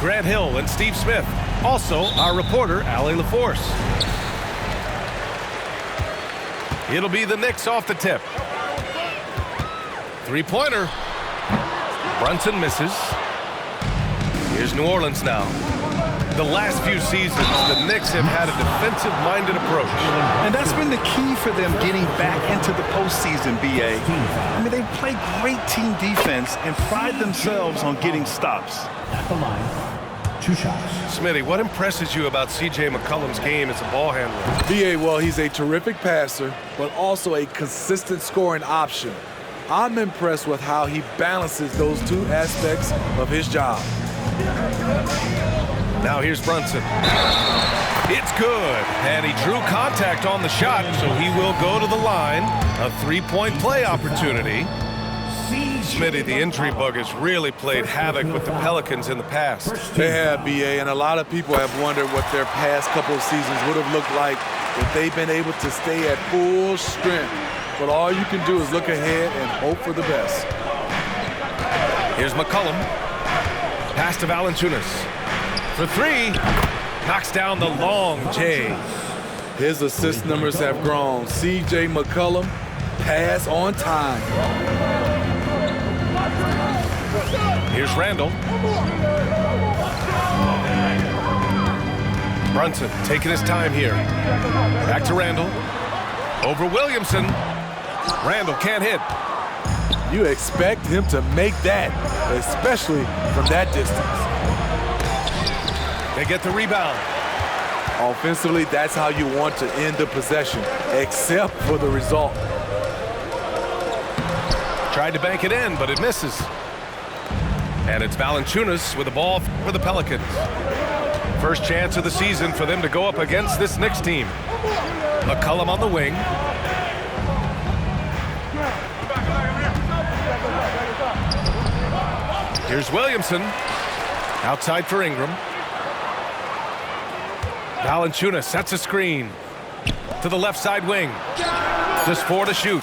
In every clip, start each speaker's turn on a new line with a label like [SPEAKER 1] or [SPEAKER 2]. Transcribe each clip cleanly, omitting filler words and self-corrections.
[SPEAKER 1] Grant Hill and Steve Smith. Also, our reporter, Allie LaForce. It'll be the Knicks off the tip. Three-pointer. Brunson misses. Here's New Orleans now. The last few seasons, the Knicks have had a defensive-minded approach.
[SPEAKER 2] And that's been the key for them getting back into the postseason, B.A. I mean, they play great team defense and pride themselves on getting stops.
[SPEAKER 3] At the line, 2 shots.
[SPEAKER 1] Smitty, what impresses you about C.J. McCollum's game as a ball handler?
[SPEAKER 4] B.A., well, he's a terrific passer, but also a consistent scoring option. I'm impressed with how he balances those two aspects of his job.
[SPEAKER 1] Now here's Brunson. It's good, and he drew contact on the shot, so he will go to the line. A 3-point play opportunity. Smitty, the injury bug has really played havoc with the Pelicans in the past.
[SPEAKER 4] They have, B.A., and a lot of people have wondered what their past couple of seasons would have looked like if they've been able to stay at full strength. But all you can do is look ahead and hope for the best.
[SPEAKER 1] Here's McCollum. Pass to Valanciunas. For 3, knocks down the long J.
[SPEAKER 4] His assist numbers have grown. C.J. McCollum, pass on time.
[SPEAKER 1] Here's Randall. Brunson taking his time here. Back to Randall. Over Williamson. Randall can't hit.
[SPEAKER 4] You expect him to make that, especially from that distance.
[SPEAKER 1] They get the rebound.
[SPEAKER 4] Offensively, that's how you want to end the possession, except for the result.
[SPEAKER 1] Tried to bank it in, but it misses. And it's Valanciunas with the ball for the Pelicans. First chance of the season for them to go up against this Knicks team. McCollum on the wing. Here's Williamson. Outside for Ingram. Valanciunas sets a screen to the left side wing. Just 4 to shoot.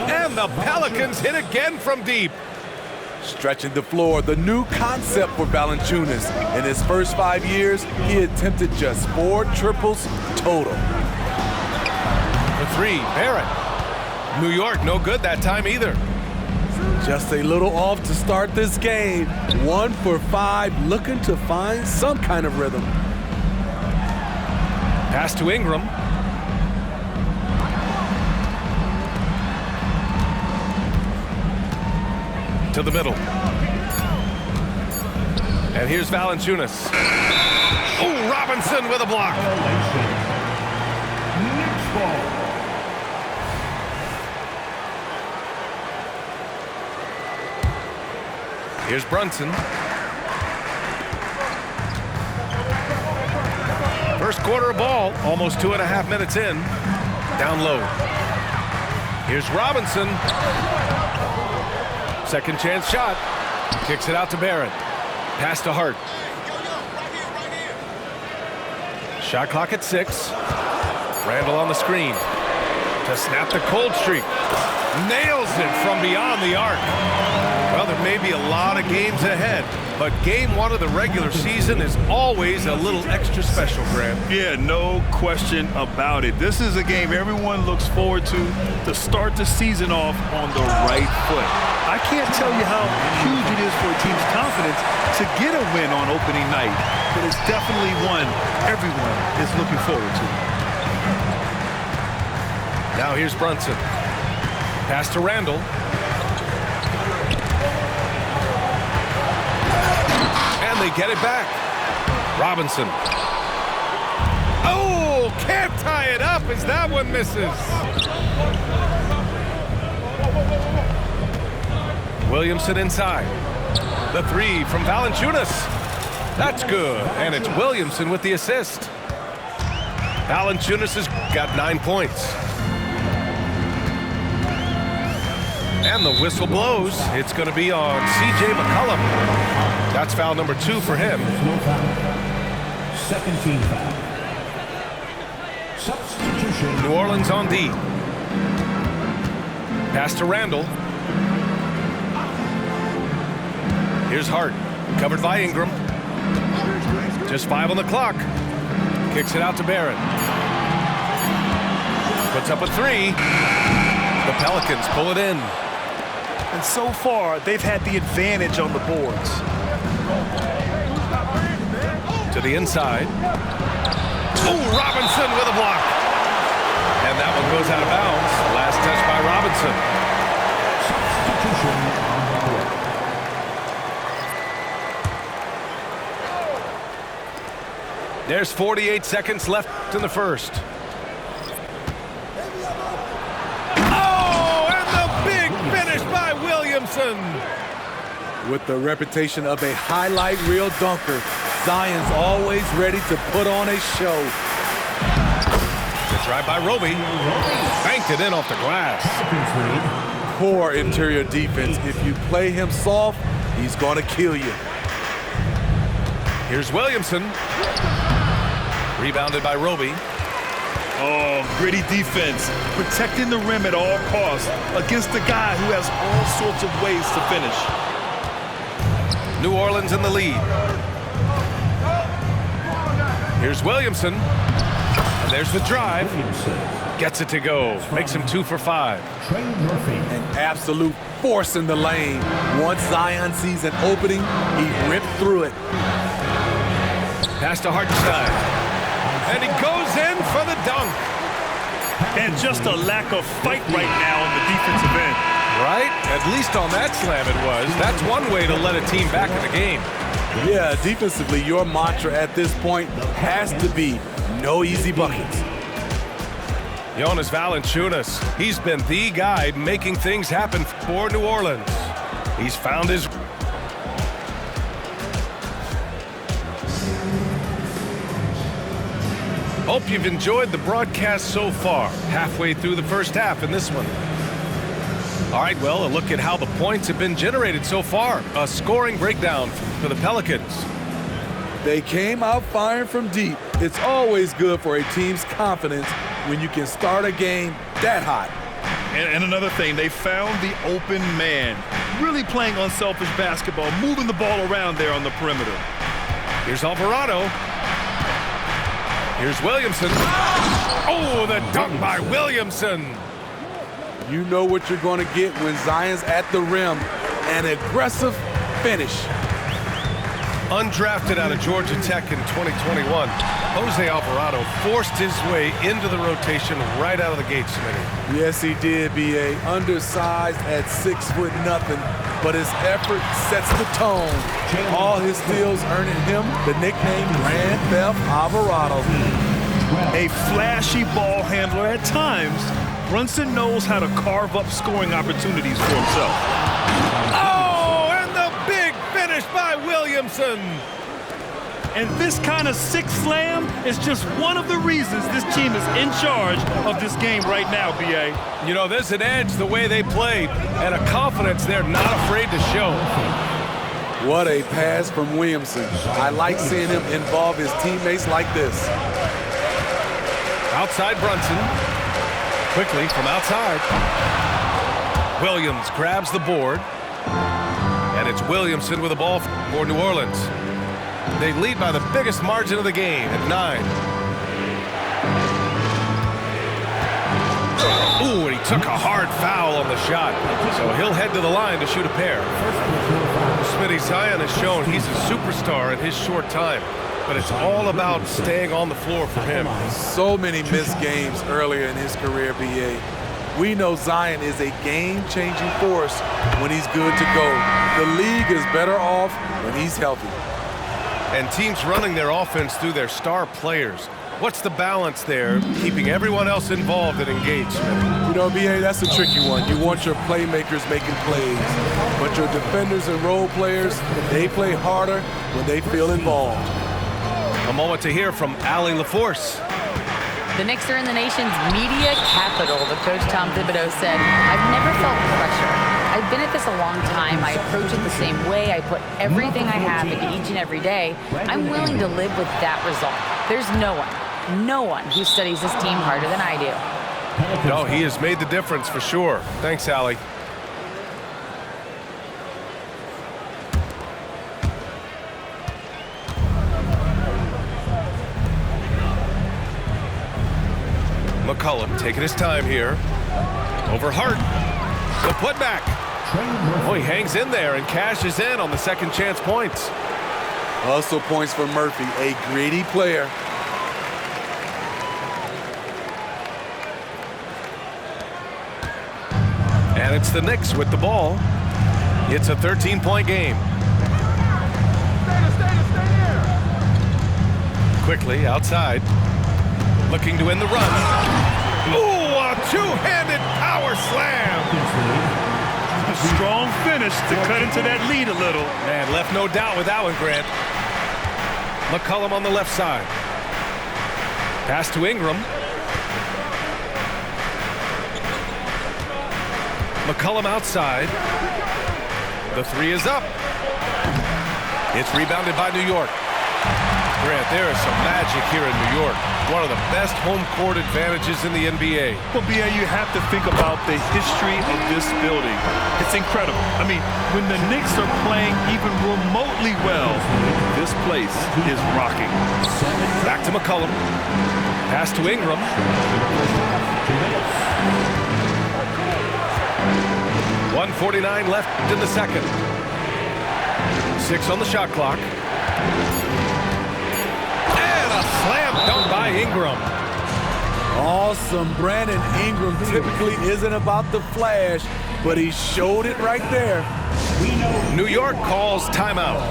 [SPEAKER 1] And the Pelicans hit again from deep.
[SPEAKER 4] Stretching the floor, the new concept for Valanciunas. In his first 5 years, he attempted just 4 triples total.
[SPEAKER 1] For 3, Barrett. New York, no good that time either.
[SPEAKER 4] Just a little off to start this game. 1 for 5, looking to find some kind of rhythm.
[SPEAKER 1] Pass to Ingram. To the middle. And here's Valanciunas. Oh, Robinson with a block. Here's Brunson. First quarter of ball, almost 2.5 minutes in. Down low. Here's Robinson. Second chance shot. Kicks it out to Barrett. Pass to Hart. Shot clock at 6. Randall on the screen to snap the cold streak. Nails it from beyond the arc. Well, there may be a lot of games ahead, but game 1 of the regular season is always a little extra special, Grant.
[SPEAKER 5] Yeah, no question about it. This is a game everyone looks forward to start the season off on the right foot.
[SPEAKER 2] I can't tell you how huge it is for a team's confidence to get a win on opening night, but it's definitely one everyone is looking forward to.
[SPEAKER 1] Now here's Brunson. Pass to Randall. And they get it back. Robinson. Oh, can't tie it up as that one misses. Williamson inside. The 3 from Valanciunas. That's good. And it's Williamson with the assist. Valanciunas has got 9 points. And the whistle blows. It's going to be on C.J. McCollum. That's foul number 2 for him.
[SPEAKER 3] No foul. Second team foul. Substitution.
[SPEAKER 1] New Orleans on D. Pass to Randall. Here's Hart. Covered by Ingram. Just 5 on the clock. Kicks it out to Barron. Puts up a 3. The Pelicans pull it in.
[SPEAKER 5] And so far, they've had the advantage on the boards.
[SPEAKER 1] To the inside. Oh, Robinson with a block. And that one goes out of bounds. Last touch by Robinson.
[SPEAKER 3] Substitution on the court.
[SPEAKER 1] There's 48 seconds left in the first. Oh, and the big finish by Williamson.
[SPEAKER 4] With the reputation of a highlight reel dunker, Zion's always ready to put on a show.
[SPEAKER 1] Good drive by Roby. Banked it in off the glass.
[SPEAKER 4] Poor interior defense. If you play him soft, he's going to kill you.
[SPEAKER 1] Here's Williamson. Rebounded by Roby.
[SPEAKER 5] Oh, gritty defense. Protecting the rim at all costs against a guy who has all sorts of ways to finish.
[SPEAKER 1] New Orleans in the lead. Here's Williamson. And there's the drive. Gets it to go. Makes him 2 for 5.
[SPEAKER 3] Trey Murphy.
[SPEAKER 4] An absolute force in the lane. Once Zion sees an opening, he ripped through it.
[SPEAKER 1] Pass to Hartenstein. And he goes in for the dunk.
[SPEAKER 5] And just a lack of fight right now on the defensive end.
[SPEAKER 1] Right? At least on that slam it was. That's one way to let a team back in the game.
[SPEAKER 4] Yeah, defensively, your mantra at this point has to be no easy buckets.
[SPEAKER 1] Jonas Valanciunas, he's been the guy making things happen for New Orleans. He's found his... Hope you've enjoyed the broadcast so far. Halfway through the first half in this one. All right, well, a look at how the points have been generated so far. A scoring breakdown for the Pelicans.
[SPEAKER 4] They came out firing from deep. It's always good for a team's confidence when you can start a game that hot.
[SPEAKER 5] And another thing, they found the open man. Really playing unselfish basketball, moving the ball around there on the perimeter.
[SPEAKER 1] Here's Alvarado. Here's Williamson. Oh, the dunk by Williamson.
[SPEAKER 4] You know what you're going to get when Zion's at the rim. An aggressive finish.
[SPEAKER 1] Undrafted out of Georgia Tech in 2021, Jose Alvarado forced his way into the rotation right out of the gate, Smitty.
[SPEAKER 4] Yes, he did, B.A. Undersized at 6'0", but his effort sets the tone. All his steals earning him the nickname Grand Theft Alvarado.
[SPEAKER 5] A flashy ball handler at times, Brunson knows how to carve up scoring opportunities for himself.
[SPEAKER 1] Oh, and the big finish by Williamson.
[SPEAKER 5] And this kind of sick slam is just one of the reasons this team is in charge of this game right now, B.A.
[SPEAKER 1] You know, there's an edge the way they played and a confidence they're not afraid to show.
[SPEAKER 4] What a pass from Williamson. I like seeing him involve his teammates like this.
[SPEAKER 1] Outside Brunson. Quickly from outside. Williams grabs the board. And it's Williamson with the ball for New Orleans. They lead by the biggest margin of the game at 9. Ooh, and he took a hard foul on the shot. So he'll head to the line to shoot a pair. Smitty, Zion has shown he's a superstar in his short time. But it's all about staying on the floor for him.
[SPEAKER 4] So many missed games earlier in his career, B.A. We know Zion is a game-changing force when he's good to go. The league is better off when he's healthy.
[SPEAKER 1] And teams running their offense through their star players. What's the balance there, keeping everyone else involved and engaged?
[SPEAKER 4] You know, B.A., that's a tricky one. You want your playmakers making plays, but your defenders and role players, they play harder when they feel involved.
[SPEAKER 1] A moment to hear from Allie LaForce.
[SPEAKER 6] The Knicks are in the nation's media capital, but Coach Tom Thibodeau said, "I've never felt pressure. I've been at this a long time. I approach it the same way. I put everything I have into each and every day. I'm willing to live with that result. There's no one who studies this team harder than I do."
[SPEAKER 1] No, he has made the difference for sure. Thanks, Allie. McCollum taking his time here. Over Hart. The putback. Oh, he hangs in there and cashes in on the second chance points.
[SPEAKER 4] Hustle points for Murphy, a greedy player.
[SPEAKER 1] And it's the Knicks with the ball. It's a 13-point game. Quickly outside. Looking to win the run. Ooh, a two-handed power slam.
[SPEAKER 5] A strong finish to cut into that lead a little.
[SPEAKER 1] Man, left no doubt with that one, Grant. McCollum on the left side. Pass to Ingram. McCollum outside. The three is up. It's rebounded by New York. Grant, there is some magic here in New York. One of the best home court advantages in the NBA.
[SPEAKER 5] Well, B.A., you have to think about the history of this building. It's incredible. I mean, when the Knicks are playing even remotely well, this place is rocking.
[SPEAKER 1] Back to McCollum. Pass to Ingram. 1:49 left in the second. 6 on the shot clock. And a slam dunk by Ingram.
[SPEAKER 4] Awesome. Brandon Ingram typically isn't about the flash, but he showed it right there.
[SPEAKER 1] New York calls timeout.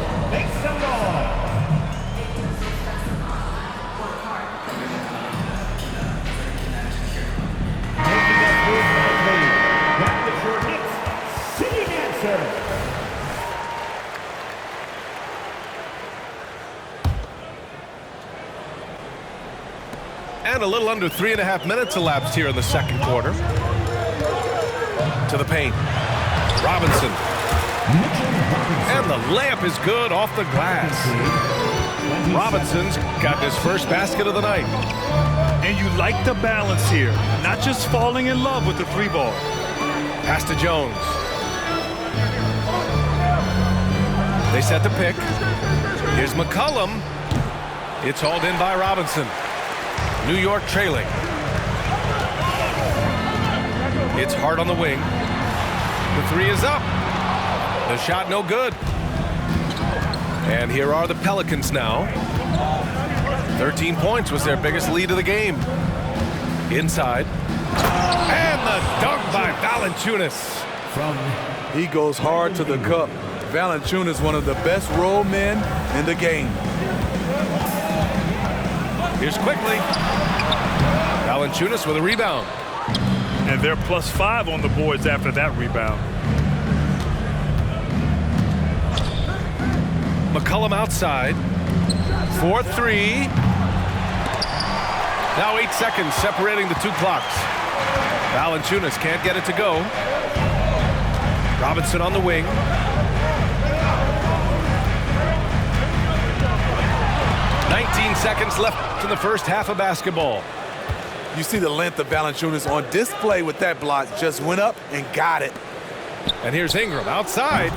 [SPEAKER 1] And a little under 3.5 minutes elapsed here in the second quarter. To the paint. Robinson. And the layup is good off the glass. Robinson's got his first basket of the night.
[SPEAKER 5] And you like the balance here. Not just falling in love with the three ball.
[SPEAKER 1] Pass to Jones. They set the pick. Here's McCollum. It's hauled in by Robinson. New York trailing. It's Hart on the wing. The three is up. The shot no good. And here are the Pelicans now. 13 points was their biggest lead of the game. Inside. And the dunk by Valanciunas.
[SPEAKER 4] He goes hard to the cup. Valanciunas, one of the best roll men in the game.
[SPEAKER 1] Here's Quickly. Valanciunas with a rebound.
[SPEAKER 5] And they're +5 on the boards after that rebound.
[SPEAKER 1] McCollum outside. 4-3. Now 8 seconds separating the two clocks. Valanciunas can't get it to go. Robinson on the wing. Seconds left in the first half of basketball.
[SPEAKER 4] You see the length of Valanciunas on display with that block. Just went up and got it.
[SPEAKER 1] And here's Ingram outside.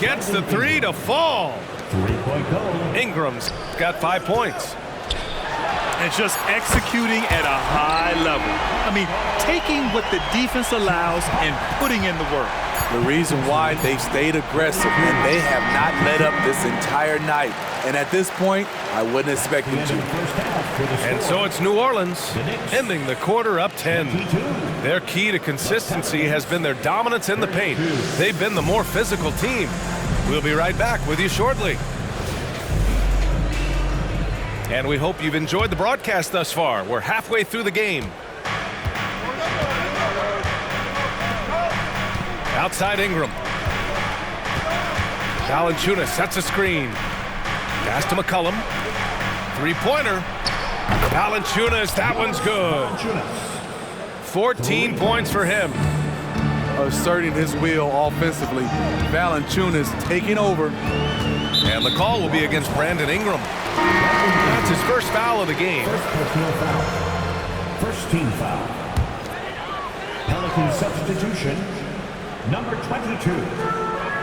[SPEAKER 1] Gets the three to fall.
[SPEAKER 3] Three-point goal.
[SPEAKER 1] Ingram's got 5 points.
[SPEAKER 5] And just executing at a high level. I mean, taking what the defense allows and putting in the work.
[SPEAKER 4] The reason why they've stayed aggressive and they have not let up this entire night. And at this point, I wouldn't expect them to.
[SPEAKER 1] And so it's New Orleans ending the quarter up 10. Their key to consistency has been their dominance in the paint. They've been the more physical team. We'll be right back with you shortly. And we hope you've enjoyed the broadcast thus far. We're halfway through the game. Outside Ingram. Valanciunas sets a screen. Pass to McCollum. Three-pointer. Valanciunas, that one's good. 14 points for him.
[SPEAKER 4] Asserting his will offensively. Valanciunas taking over.
[SPEAKER 1] And the call will be against Brandon Ingram. That's his first foul of the game.
[SPEAKER 3] First personal foul. First team foul. Pelican substitution. Number 22,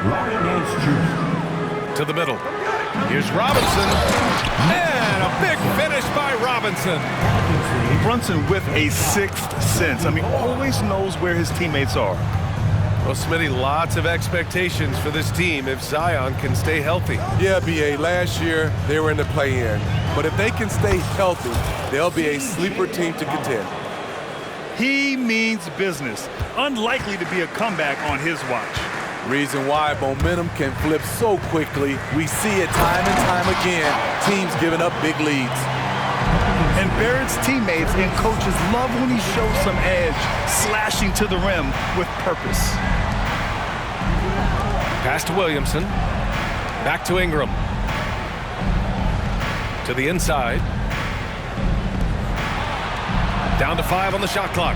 [SPEAKER 3] Larry Nance Jr.
[SPEAKER 1] To the middle. Here's Robinson. And a big finish by Robinson.
[SPEAKER 5] Brunson with a sixth sense. I mean, always knows where his teammates are.
[SPEAKER 1] Well, Smitty, lots of expectations for this team if Zion can stay healthy.
[SPEAKER 4] Yeah, B.A., last year they were in the play-in. But if they can stay healthy, they'll be a sleeper team to contend.
[SPEAKER 5] He means business. Unlikely to be a comeback on his watch.
[SPEAKER 4] Reason why momentum can flip so quickly. We see it time and time again, teams giving up big leads.
[SPEAKER 5] And Barrett's teammates and coaches love when he shows some edge, slashing to the rim with purpose.
[SPEAKER 1] Pass to Williamson. Back to Ingram. To the inside. Down to 5 on the shot clock.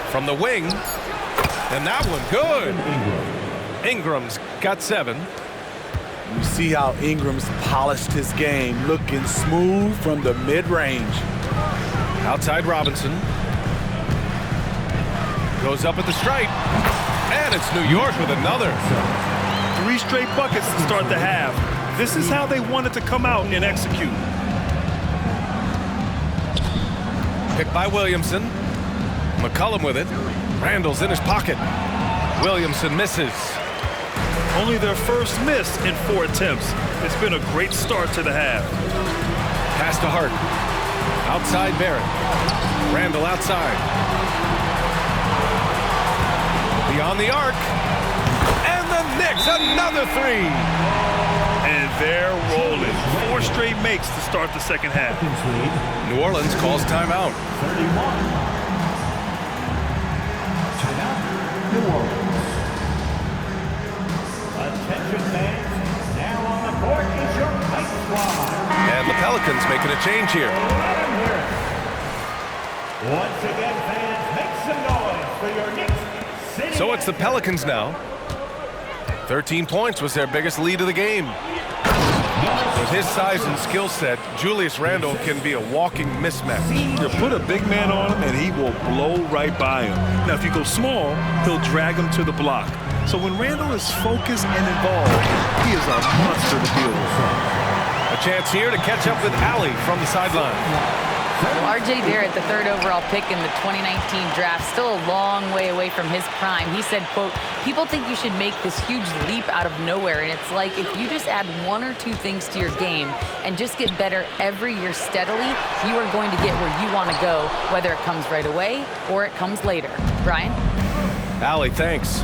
[SPEAKER 1] From the wing. And that one good. Ingram's got 7.
[SPEAKER 4] You see how Ingram's polished his game, looking smooth from the mid-range.
[SPEAKER 1] Outside Robinson. Goes up at the stripe. And it's New York with another.
[SPEAKER 5] 3 straight buckets to start the half. This is how they wanted to come out and execute.
[SPEAKER 1] Picked by Williamson. McCollum with it. Randall's in his pocket. Williamson misses.
[SPEAKER 5] Only their first miss in 4 attempts. It's been a great start to the half.
[SPEAKER 1] Pass to Hart. Outside Barrett. Randall outside. Beyond the arc. And the Knicks, another 3.
[SPEAKER 5] And they're rolling. 4 straight makes to start the second half.
[SPEAKER 1] New Orleans calls timeout.
[SPEAKER 3] 31. Timeout, New Orleans. Attention fans, now on the court is your Knights squad.
[SPEAKER 1] And the Pelicans making a change here.
[SPEAKER 3] Once again, fans, make some noise for your Knicks City.
[SPEAKER 1] So it's the Pelicans now. 13 points was their biggest lead of the game. With his size and skill set, Julius Randle can be a walking mismatch.
[SPEAKER 5] You put a big man on him and he will blow right by him. Now, if you go small, he'll drag him to the block. So when Randle is focused and involved, he is a monster to deal with.
[SPEAKER 1] A chance here to catch up with Allie from the sideline.
[SPEAKER 6] Well, R.J. Barrett, the 3rd overall pick in the 2019 draft, still a long way away from his prime. He said, quote, people think you should make this huge leap out of nowhere. And it's like if you just add 1 or 2 things to your game and just get better every year steadily, you are going to get where you want to go, whether it comes right away or it comes later. Brian?
[SPEAKER 1] Allie, thanks.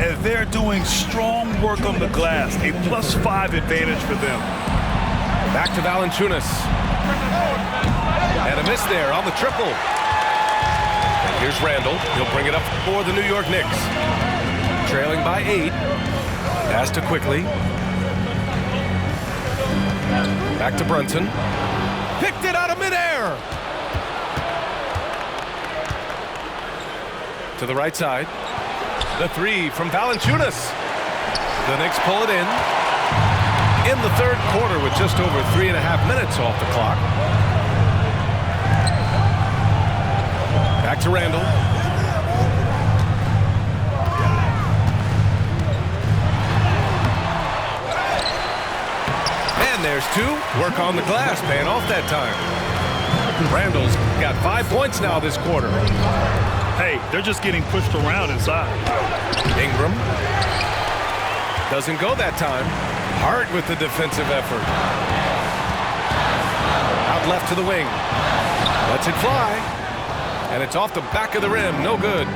[SPEAKER 5] And they're doing strong work on the glass, a +5 advantage for them.
[SPEAKER 1] Back to Valanciunas. And a miss there on the triple. And here's Randall. He'll bring it up for the New York Knicks. Trailing by 8. Pass to Quickly. Back to Brunson. Picked it out of midair. To the right side. The 3 from Valanciunas. The Knicks pull it in the 3rd quarter with just over 3.5 minutes off the clock. Back to Randall. And there's 2. Work on the glass, paying off that time. Randall's got 5 points now this quarter.
[SPEAKER 5] Hey, they're just getting pushed around inside.
[SPEAKER 1] Ingram. Doesn't go that time. Hart with the defensive effort. Out left to the wing. Lets it fly. And it's off the back of the rim. No good.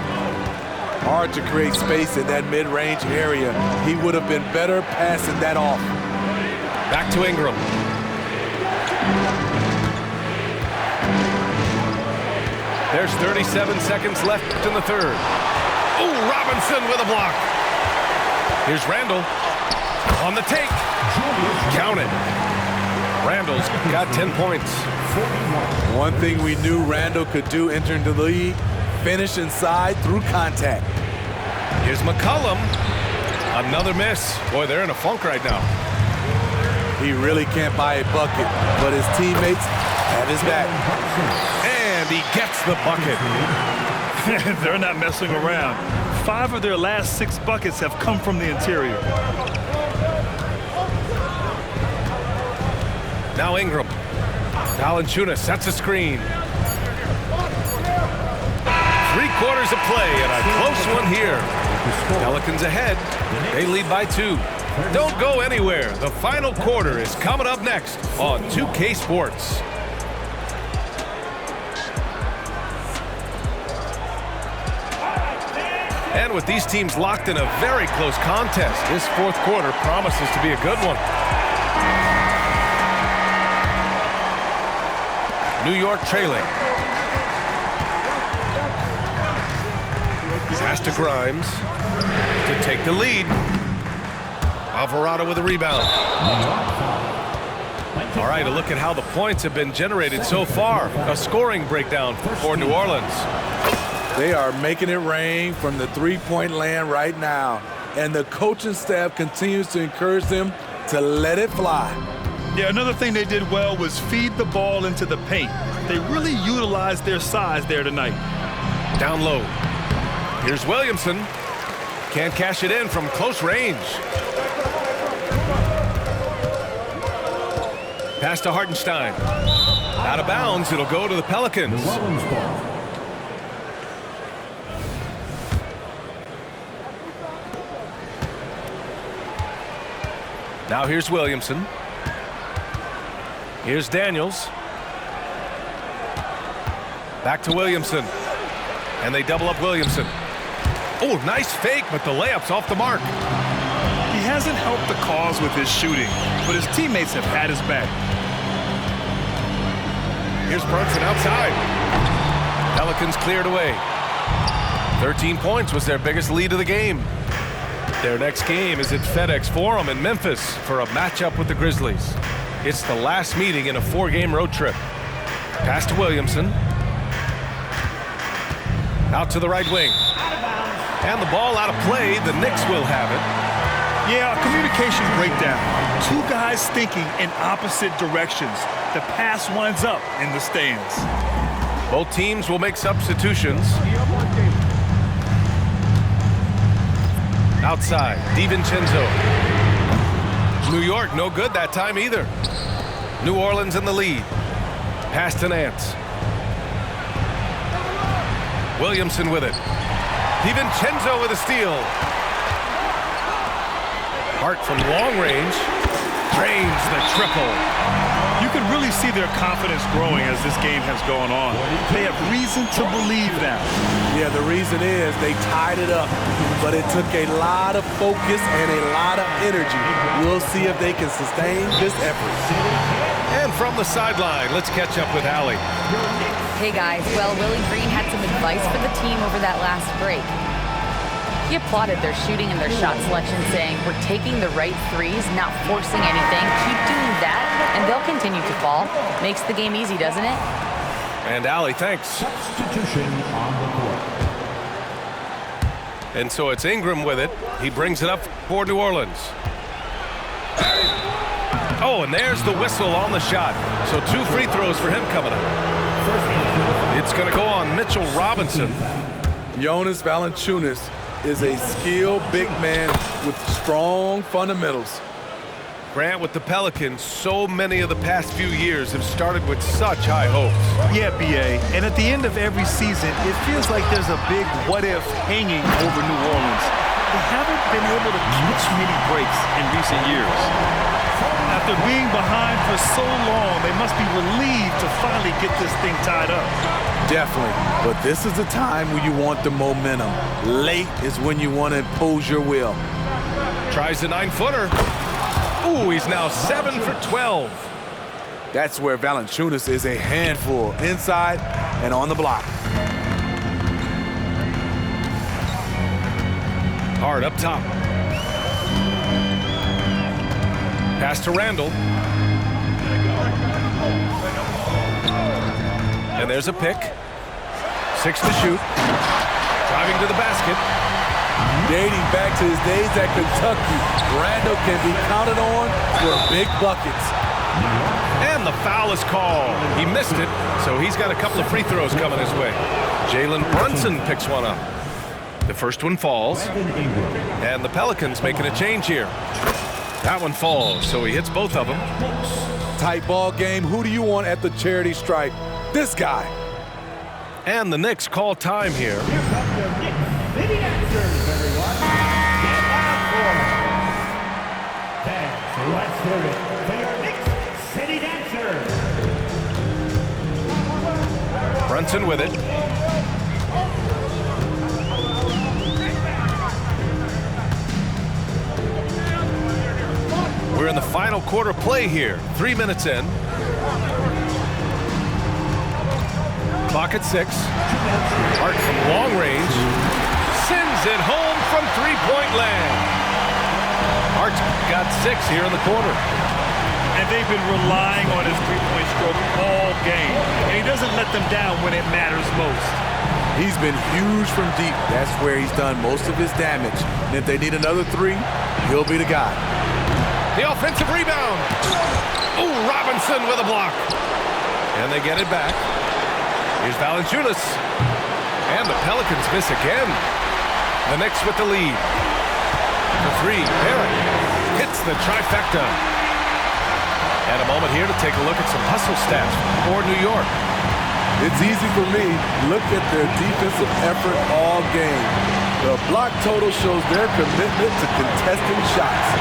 [SPEAKER 4] Hard to create space in that mid-range area. He would have been better passing that off.
[SPEAKER 1] Back to Ingram. There's 37 seconds left in the 3rd. Ooh, Robinson with a block. Here's Randall on the take. Count it. Randall's got 10 points.
[SPEAKER 4] One thing we knew Randall could do entering the league, finish inside through contact.
[SPEAKER 1] Here's McCollum. Another miss. Boy, they're in a funk right now.
[SPEAKER 4] He really can't buy a bucket, but his teammates have his back.
[SPEAKER 1] And he gets the bucket.
[SPEAKER 5] They're not messing around. 5 of their last 6 buckets have come from the interior.
[SPEAKER 1] Now Ingram. Valanciunas sets a screen. 3 quarters of play and a close one here. Pelicans ahead. They lead by 2. Don't go anywhere. The final quarter is coming up next on 2K Sports. And with these teams locked in a very close contest, this fourth quarter promises to be a good one. New York trailing. Pass to Grimes to take the lead. Alvarado with a rebound. All right, a look at how the points have been generated so far. A scoring breakdown for New Orleans.
[SPEAKER 4] They are making it rain from the three-point land right now. And the coaching staff continues to encourage them to let it fly.
[SPEAKER 5] Yeah, another thing they did well was feed the ball into the paint. They really utilized their size there tonight.
[SPEAKER 1] Down low. Here's Williamson. Can't cash it in from close range. Pass to Hartenstein. Out of bounds, it'll go to the Pelicans. Now here's Williamson. Here's Daniels. Back to Williamson. And they double up Williamson. Oh, nice fake, but the layup's off the mark.
[SPEAKER 5] He hasn't helped the cause with his shooting, but his teammates have had his back.
[SPEAKER 1] Here's Brunson outside. Pelicans cleared away. 13 points was their biggest lead of the game. Their next game is at FedEx Forum in Memphis for a matchup with the Grizzlies. It's the last meeting in a 4-game road trip. Pass to Williamson. Out to the right wing. And the ball out of play. The Knicks will have it.
[SPEAKER 5] Yeah, communication breakdown. 2 guys thinking in opposite directions. The pass winds up in the stands.
[SPEAKER 1] Both teams will make substitutions. Outside, DiVincenzo. New York, no good that time either. New Orleans in the lead. Pass to Nance. Williamson with it. DiVincenzo with a steal. Hart from long range. Drains the triple.
[SPEAKER 5] You can really see their confidence growing as this game has gone on. They have reason to believe that.
[SPEAKER 4] Yeah, the reason is they tied it up, but it took a lot of focus and a lot of energy. We'll see if they can sustain this effort.
[SPEAKER 1] And from the sideline, let's catch up with Allie.
[SPEAKER 6] Hey guys, well, Willie Green had some advice for the team over that last break. He applauded their shooting and their shot selection, saying, "We're taking the right threes, not forcing anything. Keep doing that, and they'll continue to fall." Makes the game easy, doesn't it?
[SPEAKER 1] And Allie, thanks.
[SPEAKER 3] Substitution on the court.
[SPEAKER 1] And so it's Ingram with it. He brings it up for New Orleans. Oh, and there's the whistle on the shot. So 2 free throws for him coming up. It's going to go on Mitchell Robinson.
[SPEAKER 4] Jonas Valanciunas is a skilled big man with strong fundamentals.
[SPEAKER 1] Grant, with the Pelicans, so many of the past few years have started with such high hopes.
[SPEAKER 5] Yeah, B.A., and at the end of every season, it feels like there's a big what-if hanging over New Orleans. They haven't been able to catch many breaks in recent years. After being behind for so long, they must be relieved to finally get this thing tied up.
[SPEAKER 4] Definitely, but this is the time when you want the momentum. Late is when you want to impose your will.
[SPEAKER 1] Tries the 9-footer. Ooh, he's now 7 for 12.
[SPEAKER 4] That's where Valanciunas is a handful, inside and on the block.
[SPEAKER 1] Hard up top. Pass to Randall. And there's a pick. 6 to shoot. Driving to the basket.
[SPEAKER 4] Dating back to his days at Kentucky, Randall can be counted on for big buckets.
[SPEAKER 1] And the foul is called. He missed it, so he's got a couple of free throws coming his way. Jalen Brunson picks one up. The first one falls. And the Pelicans making a change here. That one falls, so he hits both of them.
[SPEAKER 4] tight ball game. Who do you want at the charity stripe? This guy.
[SPEAKER 1] And the Knicks call time here.
[SPEAKER 3] Here comes the Knicks City Dancers, everyone. Get loud for them. Fans, let's hear it for your Knicks City Dancers.
[SPEAKER 1] Brunson with it. We're in the final quarter play here. 3 minutes in. Clock at 6. Hart from long range. Sends it home from three-point land. Hart's got 6 here in the quarter.
[SPEAKER 5] And they've been relying on his three-point stroke all game. And he doesn't let them down when it matters most.
[SPEAKER 4] He's been huge from deep. That's where he's done most of his damage. And if they need another 3, he'll be the guy.
[SPEAKER 1] The offensive rebound. Oh, Robinson with a block. And they get it back. Here's Valanciunas. And the Pelicans miss again. The Knicks with the lead. The 3, Barrett hits the trifecta. And a moment here to take a look at some hustle stats for New York.
[SPEAKER 4] It's easy for me. Look at their defensive effort all game. The block total shows their commitment to contesting shots.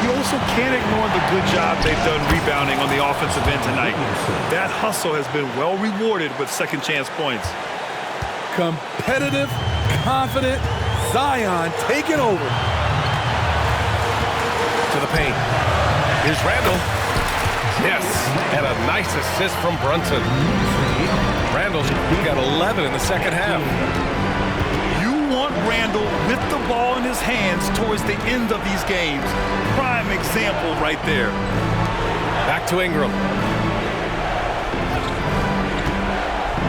[SPEAKER 5] You also can't ignore the good job they've done rebounding on the offensive end tonight. That hustle has been well rewarded with second chance points.
[SPEAKER 4] Competitive, confident, Zion taking over.
[SPEAKER 1] To the paint. Here's Randall. Yes, and a nice assist from Brunson. Randall's got 11 in the second half.
[SPEAKER 5] You want Randall with the ball in his hands towards the end of these games. Prime example right there.
[SPEAKER 1] Back to Ingram.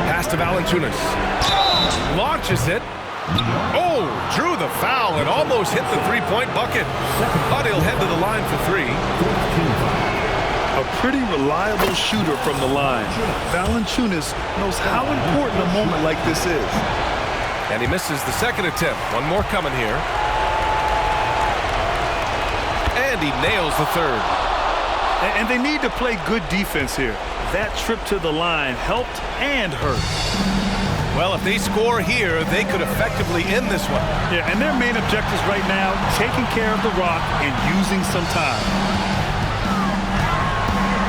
[SPEAKER 1] Pass to Valanciunas. Launches it. Oh, drew the foul and almost hit the three-point bucket. But he'll head to the line for 3.
[SPEAKER 5] A pretty reliable shooter from the line. Valanciunas knows how important a moment like this is.
[SPEAKER 1] And he misses the second attempt. One more coming here. And he nails the third.
[SPEAKER 5] And they need to play good defense here. That trip to the line helped and hurt.
[SPEAKER 1] Well, if they score here, they could effectively end this one.
[SPEAKER 5] Yeah, and their main objectives right now, taking care of the rock and using some time.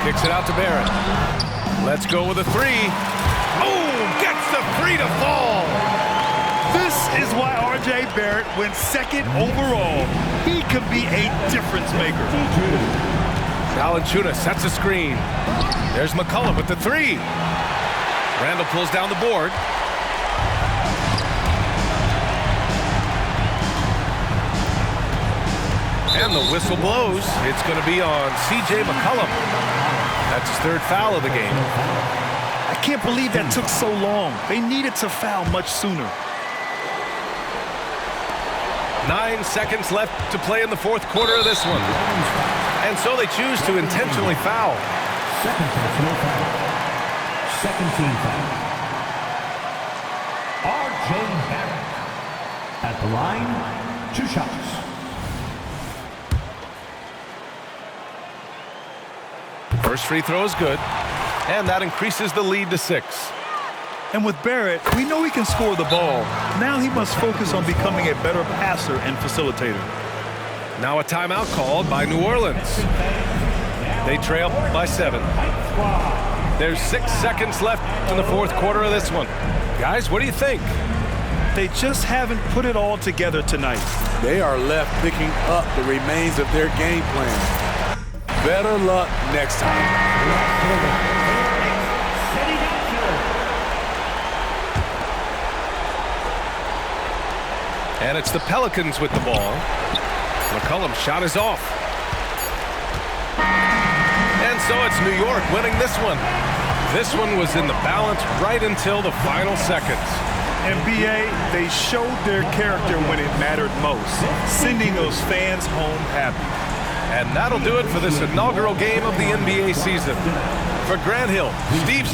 [SPEAKER 1] Kicks it out to Barrett. Let's go with a 3. Oh, gets the 3 to fall.
[SPEAKER 5] This is why R.J. Barrett went second overall. He could be a difference maker.
[SPEAKER 1] Valanciunas sets a screen. There's McCollum with the 3. Randall pulls down the board. And the whistle blows. It's going to be on C.J. McCollum. That's his 3rd foul of the game.
[SPEAKER 5] I can't believe that took so long. They needed to foul much sooner.
[SPEAKER 1] 9 seconds left to play in the 4th quarter of this one. And so they choose to intentionally foul.
[SPEAKER 3] Second personal foul. Second team foul. R.J. Barrett. At the line, 2 shots.
[SPEAKER 1] First free throw is good. And that increases the lead to 6.
[SPEAKER 5] And with Barrett, we know he can score the ball. Now he must focus on becoming a better passer and facilitator.
[SPEAKER 1] Now a timeout called by New Orleans. They trail by 7. There's 6 seconds left in the 4th quarter of this one. Guys, what do you think?
[SPEAKER 5] They just haven't put it all together tonight.
[SPEAKER 4] They are left picking up the remains of their game plan. Better luck next time.
[SPEAKER 1] And it's the Pelicans with the ball. McCollum's shot is off. And so it's New York winning this one. This one was in the balance right until the final seconds.
[SPEAKER 5] And B.A., they showed their character when it mattered most, sending those fans home happy.
[SPEAKER 1] And that'll do it for this inaugural game of the NBA season. For Grant Hill, Steve